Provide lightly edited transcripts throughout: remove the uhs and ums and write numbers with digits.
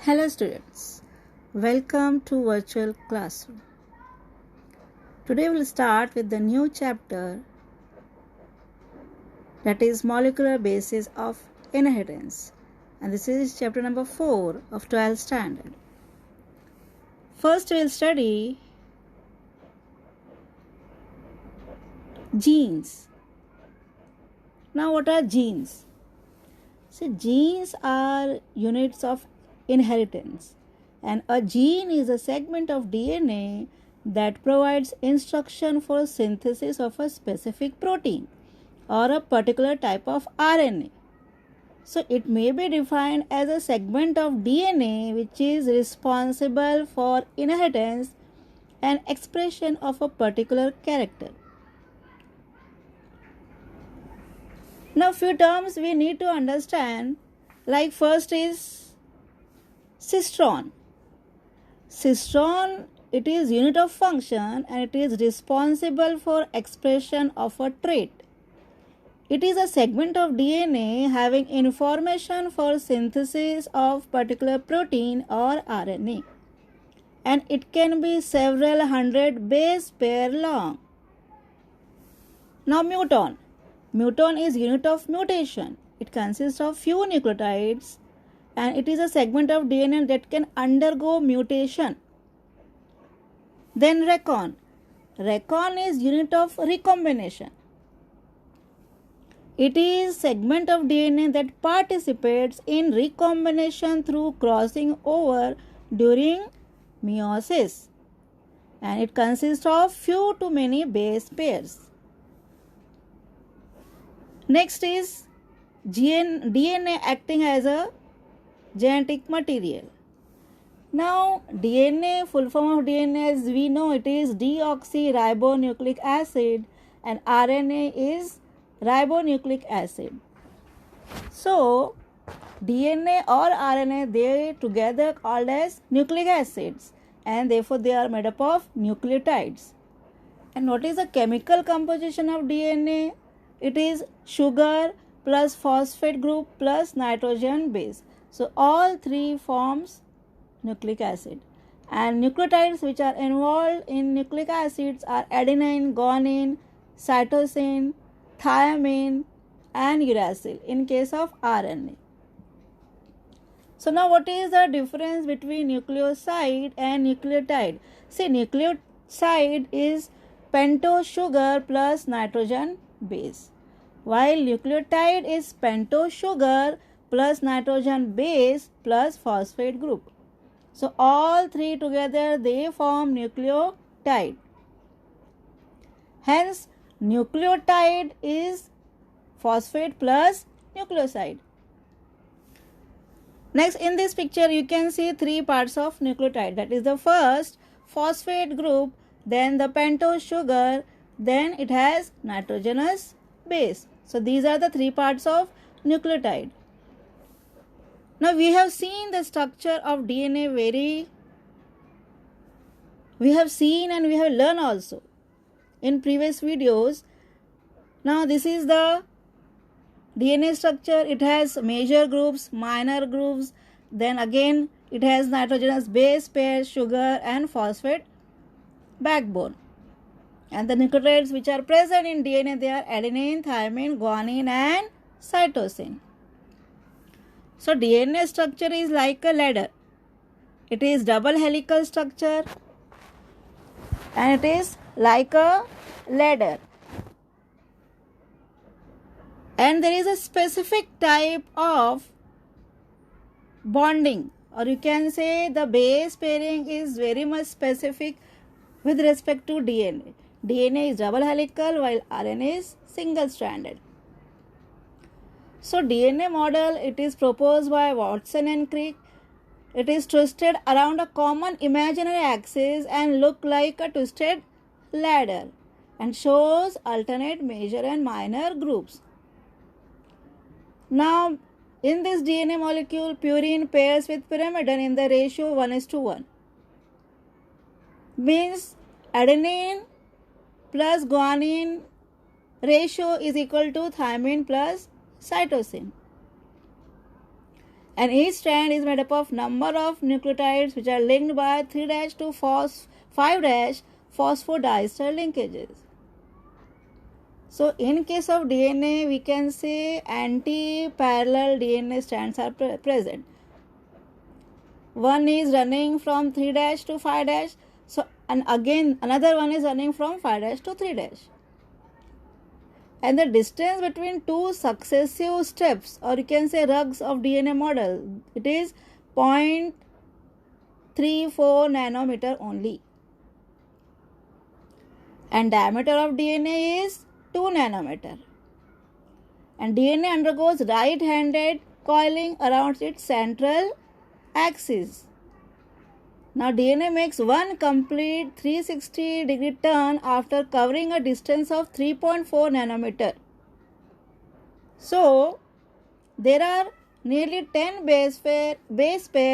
Hello students, welcome to virtual classroom. Today we'll start with the new chapter, that is molecular basis of inheritance, and this is chapter number 4 of 12th standard. First we'll study genes. Now what are genes? So genes are units of inheritance, and a gene is a segment of DNA that provides instruction for synthesis of a specific protein or a particular type of RNA. So it may be defined as a segment of DNA which is responsible for inheritance and expression of a particular character. Now few terms we need to understand, like first is cistron. Cistron, it is unit of function and it is responsible for expression of a trait. It is a segment of DNA having information for synthesis of particular protein or RNA, and it can be several hundred base pair long. Now muton. Muton is unit of mutation. It consists of few nucleotides and it is a segment of DNA that can undergo mutation. Then recon. Recon is unit of recombination. It is segment of DNA that participates in recombination through crossing over during meiosis, and it consists of few to many base pairs. Next is DNA acting as a genetic material. Now DNA, full form of DNA as we know, it is deoxyribonucleic acid, and RNA is ribonucleic acid. So DNA or RNA, they together called as nucleic acids, and therefore they are made up of nucleotides. And what is the chemical composition of DNA? It is sugar plus phosphate group plus nitrogen base. So all three forms nucleic acid. And nucleotides which are involved in nucleic acids are adenine, guanine, cytosine, thymine and uracil in case of RNA. So now what is the difference between nucleoside and nucleotide? See, nucleoside is pentose sugar plus nitrogen base, while nucleotide is pentose sugar plus nitrogen base plus phosphate group. So all three together they form nucleotide. Hence nucleotide is phosphate plus nucleoside. Next, in this picture you can see three parts of nucleotide, that is the first phosphate group, then the pentose sugar, then it has nitrogenous base. So these are the three parts of nucleotide. Now we have seen the structure of DNA we have seen and we have learned also in previous videos. Now this is the DNA structure. It has major groups, minor groups, then again it has nitrogenous base pair, sugar and phosphate backbone. And the nucleotides which are present in DNA, they are adenine, thymine, guanine and cytosine. So DNA structure is like a ladder. It is double helical structure and it is like a ladder. And there is a specific type of bonding, or you can say the base pairing is very much specific with respect to DNA. DNA is double helical while RNA is single stranded. So DNA model, it is proposed by Watson and Crick. It is twisted around a common imaginary axis and look like a twisted ladder and shows alternate major and minor groups. Now in this DNA molecule, purine pairs with pyrimidine in the ratio 1:1. Means adenine plus guanine ratio is equal to thymine plus cytosine. And each strand is made up of number of nucleotides which are linked by 3' to 5' phosphodiester linkages. So in case of DNA, we can say anti-parallel DNA strands are present. One is running from 3' to 5', so and again another one is running from 5' to 3'. And the distance between two successive steps, or you can say rugs of DNA model, it is 0.34 nanometer only. And diameter of DNA is 2 nanometer. And DNA undergoes right-handed coiling around its central axis. Now DNA makes one complete 360-degree turn after covering a distance of 3.4 nanometer. So there are nearly 10 base pair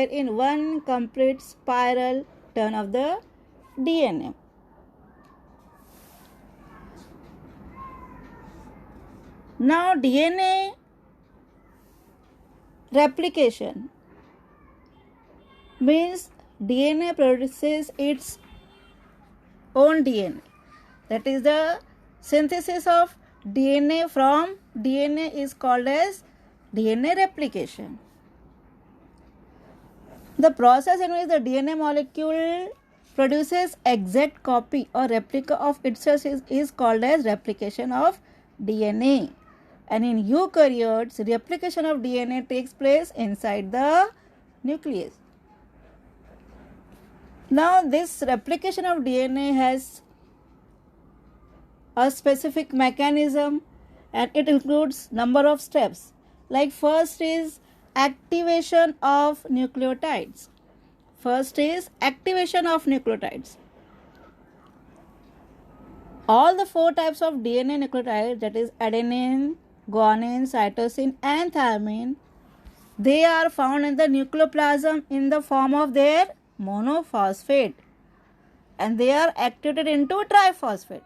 in one complete spiral turn of the DNA. Now DNA replication means DNA produces its own DNA. That is, the synthesis of DNA from DNA is called as DNA replication. The process in which the DNA molecule produces exact copy or replica of itself is called as replication of DNA. And in eukaryotes, replication of DNA takes place inside the nucleus. Now this replication of DNA has a specific mechanism, and it includes number of steps. Like first is activation of nucleotides. All the 4 types of DNA nucleotides, that is adenine, guanine, cytosine and thymine, they are found in the nucleoplasm in the form of their monophosphate, and they are activated into triphosphate,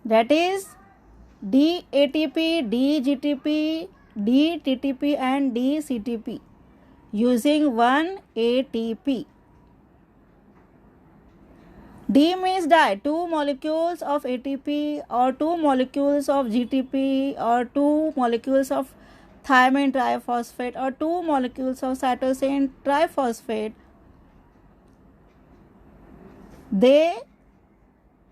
that is DATP, DGTP, DTTP and DCTP using 1 ATP. D means di, 2 molecules of ATP or 2 molecules of GTP or 2 molecules of thymine triphosphate or 2 molecules of cytosine triphosphate. They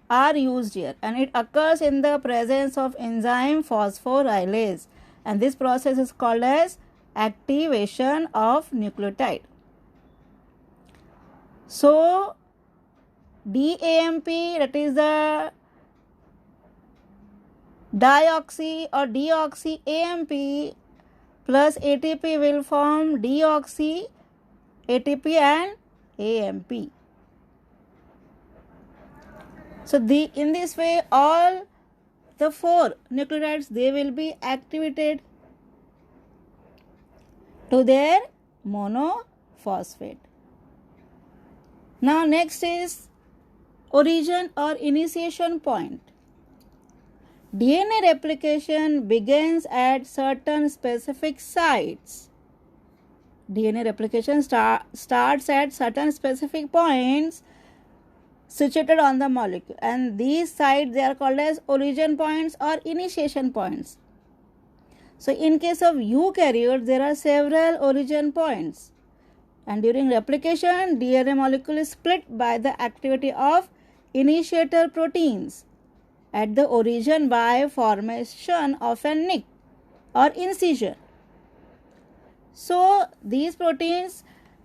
are used here, and it occurs in the presence of enzyme phosphorylase, and this process is called as activation of nucleotide. So DAMP, that is the dioxy or deoxy AMP plus ATP will form deoxy ATP and AMP. So in this way, all the 4 nucleotides, they will be activated to their monophosphate. Now next is origin or initiation point. DNA replication begins at certain specific sites. DNA replication starts at certain specific points situated on the molecule, and these sites, they are called as origin points or initiation points. So in case of eukaryotes, there are several origin points, and during replication, DNA molecule is split by the activity of initiator proteins at the origin by formation of a nick or incision. So these proteins,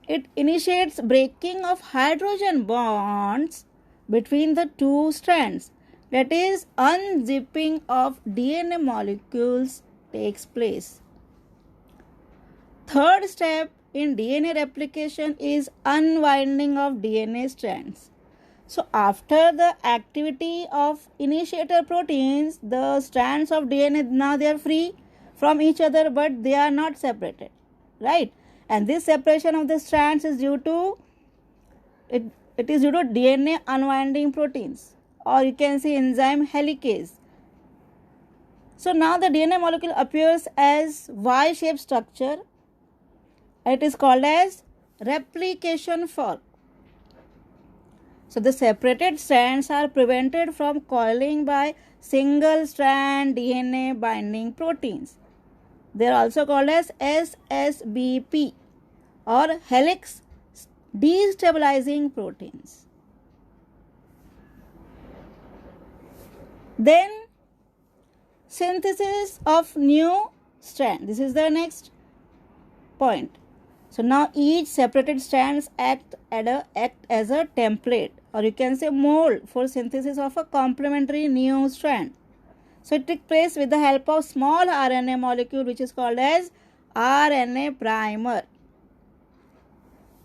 it initiates breaking of hydrogen bonds between the 2 strands, that is unzipping of DNA molecules takes place. Third step in DNA replication is unwinding of DNA strands. So after the activity of initiator proteins, the strands of DNA, now they are free from each other, but they are not separated, right? And this separation of the strands is due to DNA unwinding proteins, or you can say enzyme helicase. So now the DNA molecule appears as Y-shaped structure, It is called as replication fork. So the separated strands are prevented from coiling by single strand DNA binding proteins. They are also called as SSBP or helix destabilizing proteins. Then synthesis of new strand. This is the next point. So now each separated strands act as a template, or you can say mold, for synthesis of a complementary new strand. So it takes place with the help of small RNA molecule which is called as RNA primer.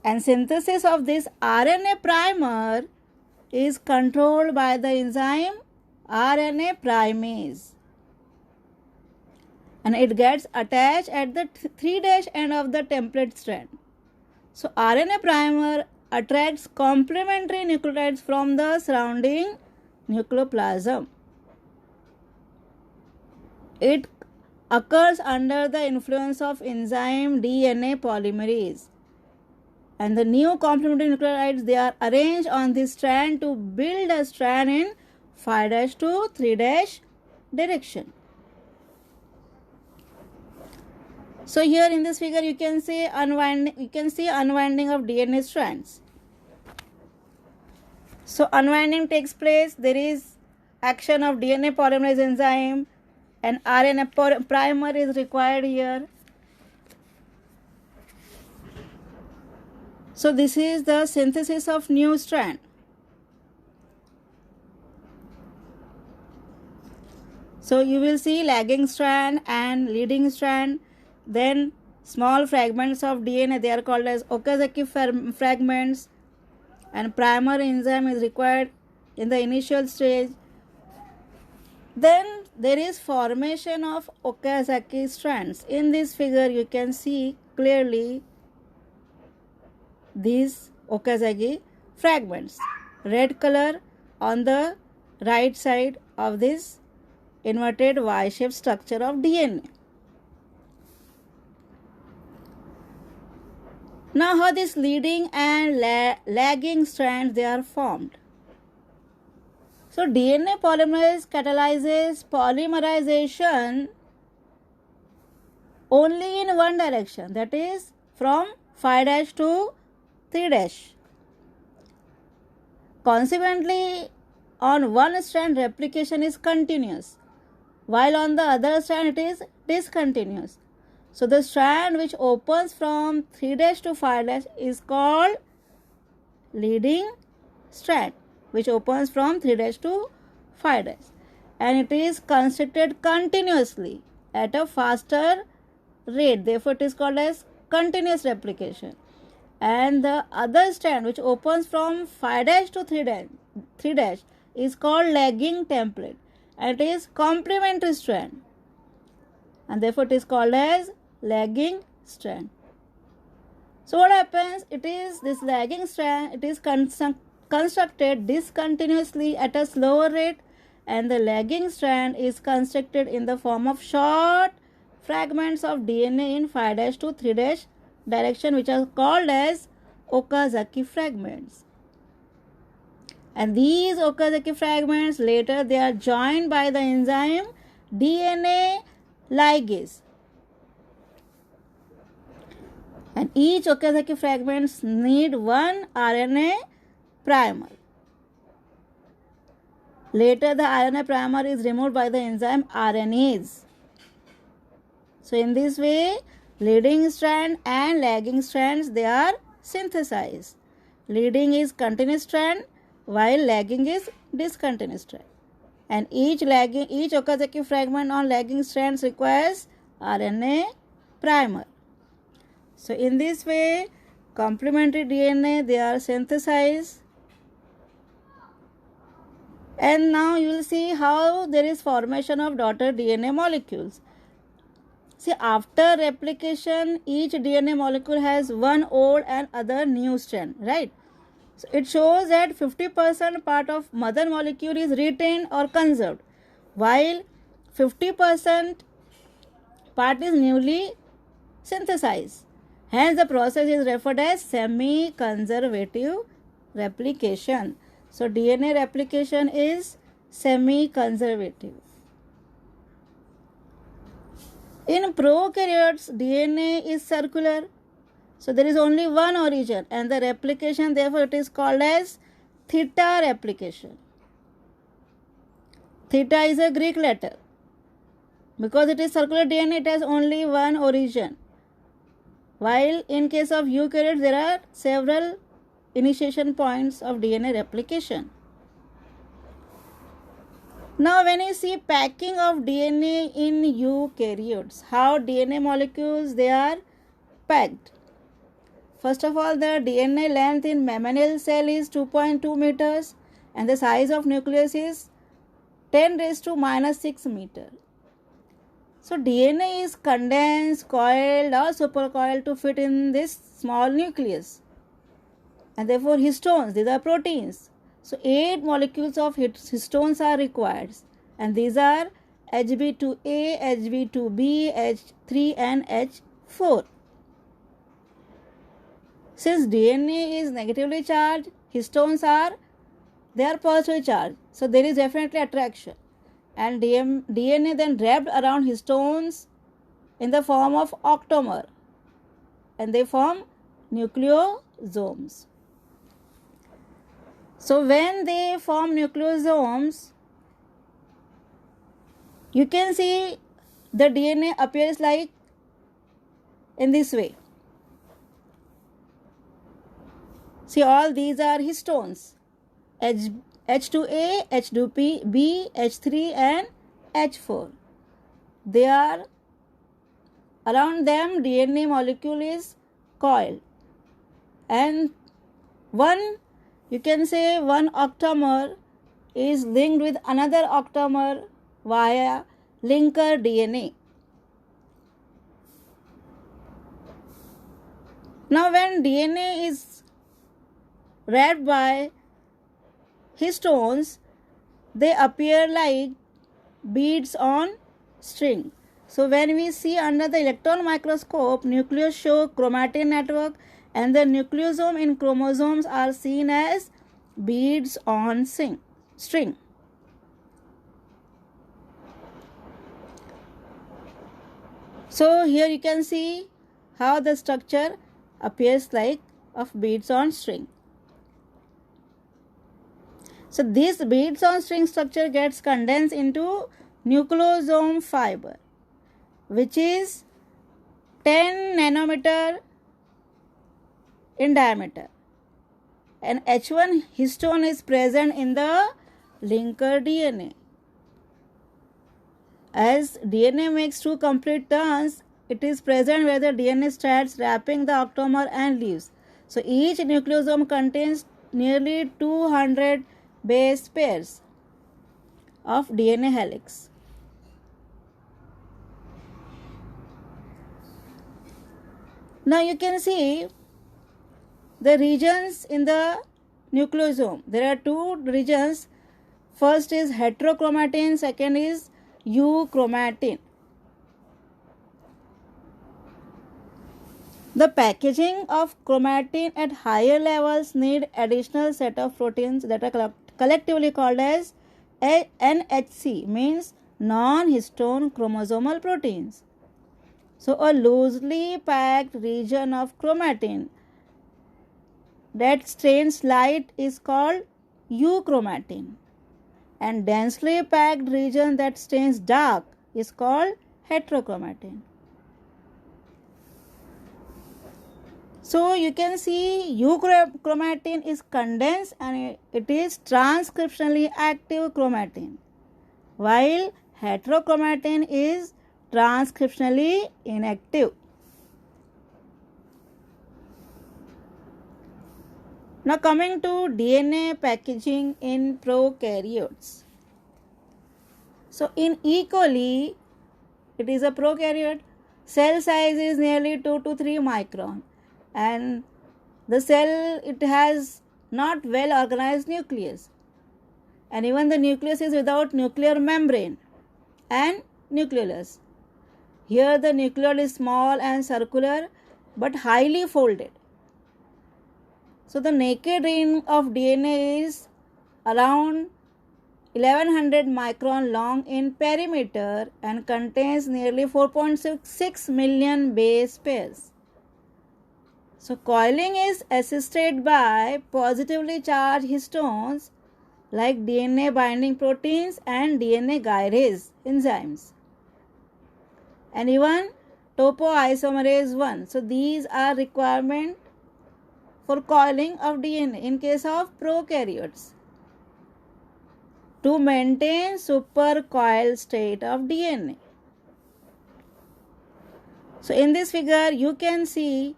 And synthesis of this RNA primer is controlled by the enzyme RNA primase. And it gets attached at the 3' end of the template strand. So RNA primer attracts complementary nucleotides from the surrounding nucleoplasm. It occurs under the influence of enzyme DNA polymerase. And the new complementary nucleotides, they are arranged on this strand to build a strand in 5' to 3' direction. So here in this figure you can see unwinding of DNA strands. So unwinding takes place. There is action of DNA polymerase enzyme and RNA primer is required here. So this is the synthesis of new strand. So you will see lagging strand and leading strand. Then small fragments of DNA, they are called as Okazaki fragments, and primer enzyme is required in the initial stage. Then there is formation of Okazaki strands. In this figure you can see clearly these Okazaki fragments. Red color on the right side of this inverted Y-shaped structure of DNA. Now how this leading and lagging strands, they are formed. So DNA polymerase catalyzes polymerization only in one direction, that is from 5' to 3'. Consequently, on one strand replication is continuous, while on the other strand it is discontinuous. So the strand which opens from 3' to 5' is called leading strand, which opens from 3' to 5', and it is constricted continuously at a faster rate. Therefore, it is called as continuous replication. And the other strand which opens from 5' to 3' is called lagging template, and it is complementary strand, and therefore it is called as lagging strand. So what happens? It is this lagging strand, it is constructed discontinuously at a slower rate, and the lagging strand is constructed in the form of short fragments of DNA in 5' to 3' direction, which are called as Okazaki fragments. And these Okazaki fragments later they are joined by the enzyme DNA ligase. And each Okazaki fragments need one RNA primer. Later the RNA primer is removed by the enzyme RNase. So in this way, leading strand and lagging strands, they are synthesized. Leading is continuous strand while lagging is discontinuous strand. And each Okazaki fragment on lagging strands requires RNA primer. So in this way, complementary DNA, they are synthesized. And now you will see how there is formation of daughter DNA molecules. See, after replication, each DNA molecule has one old and other new strand, right? So it shows that 50% part of mother molecule is retained or conserved, while 50% part is newly synthesized. Hence, the process is referred as semi-conservative replication. So, DNA replication is semi-conservative. In prokaryotes, DNA is circular. So, there is only one origin, and the replication, therefore, it is called as theta replication. Theta is a Greek letter. Because it is circular DNA, it has only one origin. While in case of eukaryotes, there are several initiation points of DNA replication. Now, when you see packing of DNA in eukaryotes, how DNA molecules they are packed. First of all, the DNA length in mammalian cell is 2.2 meters and the size of nucleus is 10 raised to minus 6 meter. So, DNA is condensed, coiled or supercoiled to fit in this small nucleus. And therefore, histones, these are proteins. So, 8 molecules of histones are required. And these are HB2A, HB2B, H3 and H4. Since DNA is negatively charged, histones are positively charged. So, there is definitely attraction. And DNA then wrapped around histones in the form of octamer. And they form nucleosomes. So, when they form nucleosomes, you can see the DNA appears like in this way. See, all these are histones. H2A, H2B, H3 and H4. They are, around them DNA molecule is coiled. And you can say one octamer is linked with another octamer via linker DNA. Now, when DNA is wrapped by histones, they appear like beads on string. So, when we see under the electron microscope, nucleus show chromatin network and the nucleosome in chromosomes are seen as beads on string. So, here you can see how the structure appears like of beads on string. So, this beads on string structure gets condensed into nucleosome fiber, which is 10 nanometer in diameter. And H1 histone is present in the linker DNA. As DNA makes 2 complete turns, it is present where the DNA starts wrapping the octamer and leaves. So, each nucleosome contains nearly 200 base pairs of DNA helix. Now, you can see the regions in the nucleosome. There are 2 regions. First is heterochromatin, second is euchromatin. The packaging of chromatin at higher levels need additional set of proteins that are collectively called as NHC, means non-histone chromosomal proteins. So, a loosely packed region of chromatin that stains light is called euchromatin, and densely packed region that stains dark is called heterochromatin. So, you can see euchromatin is condensed and it is transcriptionally active chromatin, while heterochromatin is transcriptionally inactive. Now, coming to DNA packaging in prokaryotes. So, in E. coli, it is a prokaryote. Cell size is nearly 2 to 3 micron. And the cell, it has not well organized nucleus, and even the nucleus is without nuclear membrane and nucleolus. Here the nucleus is small and circular, but highly folded. So the naked ring of DNA is around 1100 micron long in perimeter and contains nearly 4.66 million base pairs. So coiling is assisted by positively charged histones like DNA binding proteins and DNA gyrase enzymes, and even topoisomerase 1. So these are requirement for coiling of DNA in case of prokaryotes to maintain supercoiled state of DNA. So in this figure you can see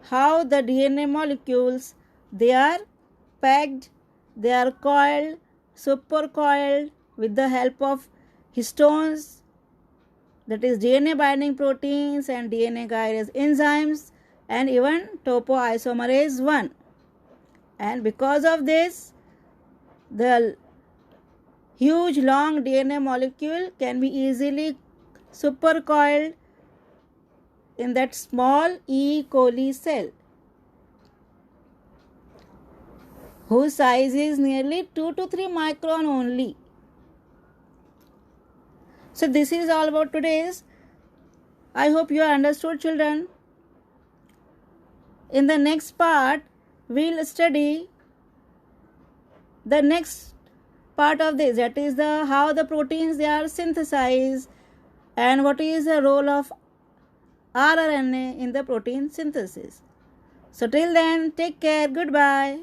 how the DNA molecules, they are packed, they are coiled, supercoiled with the help of histones, that is DNA binding proteins and DNA gyrase enzymes, and even topoisomerase 1. And because of this, the huge long DNA molecule can be easily supercoiled in that small E. coli cell, whose size is nearly 2 to 3 micron only. So this is all about today's. I hope you understood, children. In the next part, we'll study the next part of this, that is how the proteins they are synthesized and what is the role of rRNA in the protein synthesis. So till then, take care. Goodbye.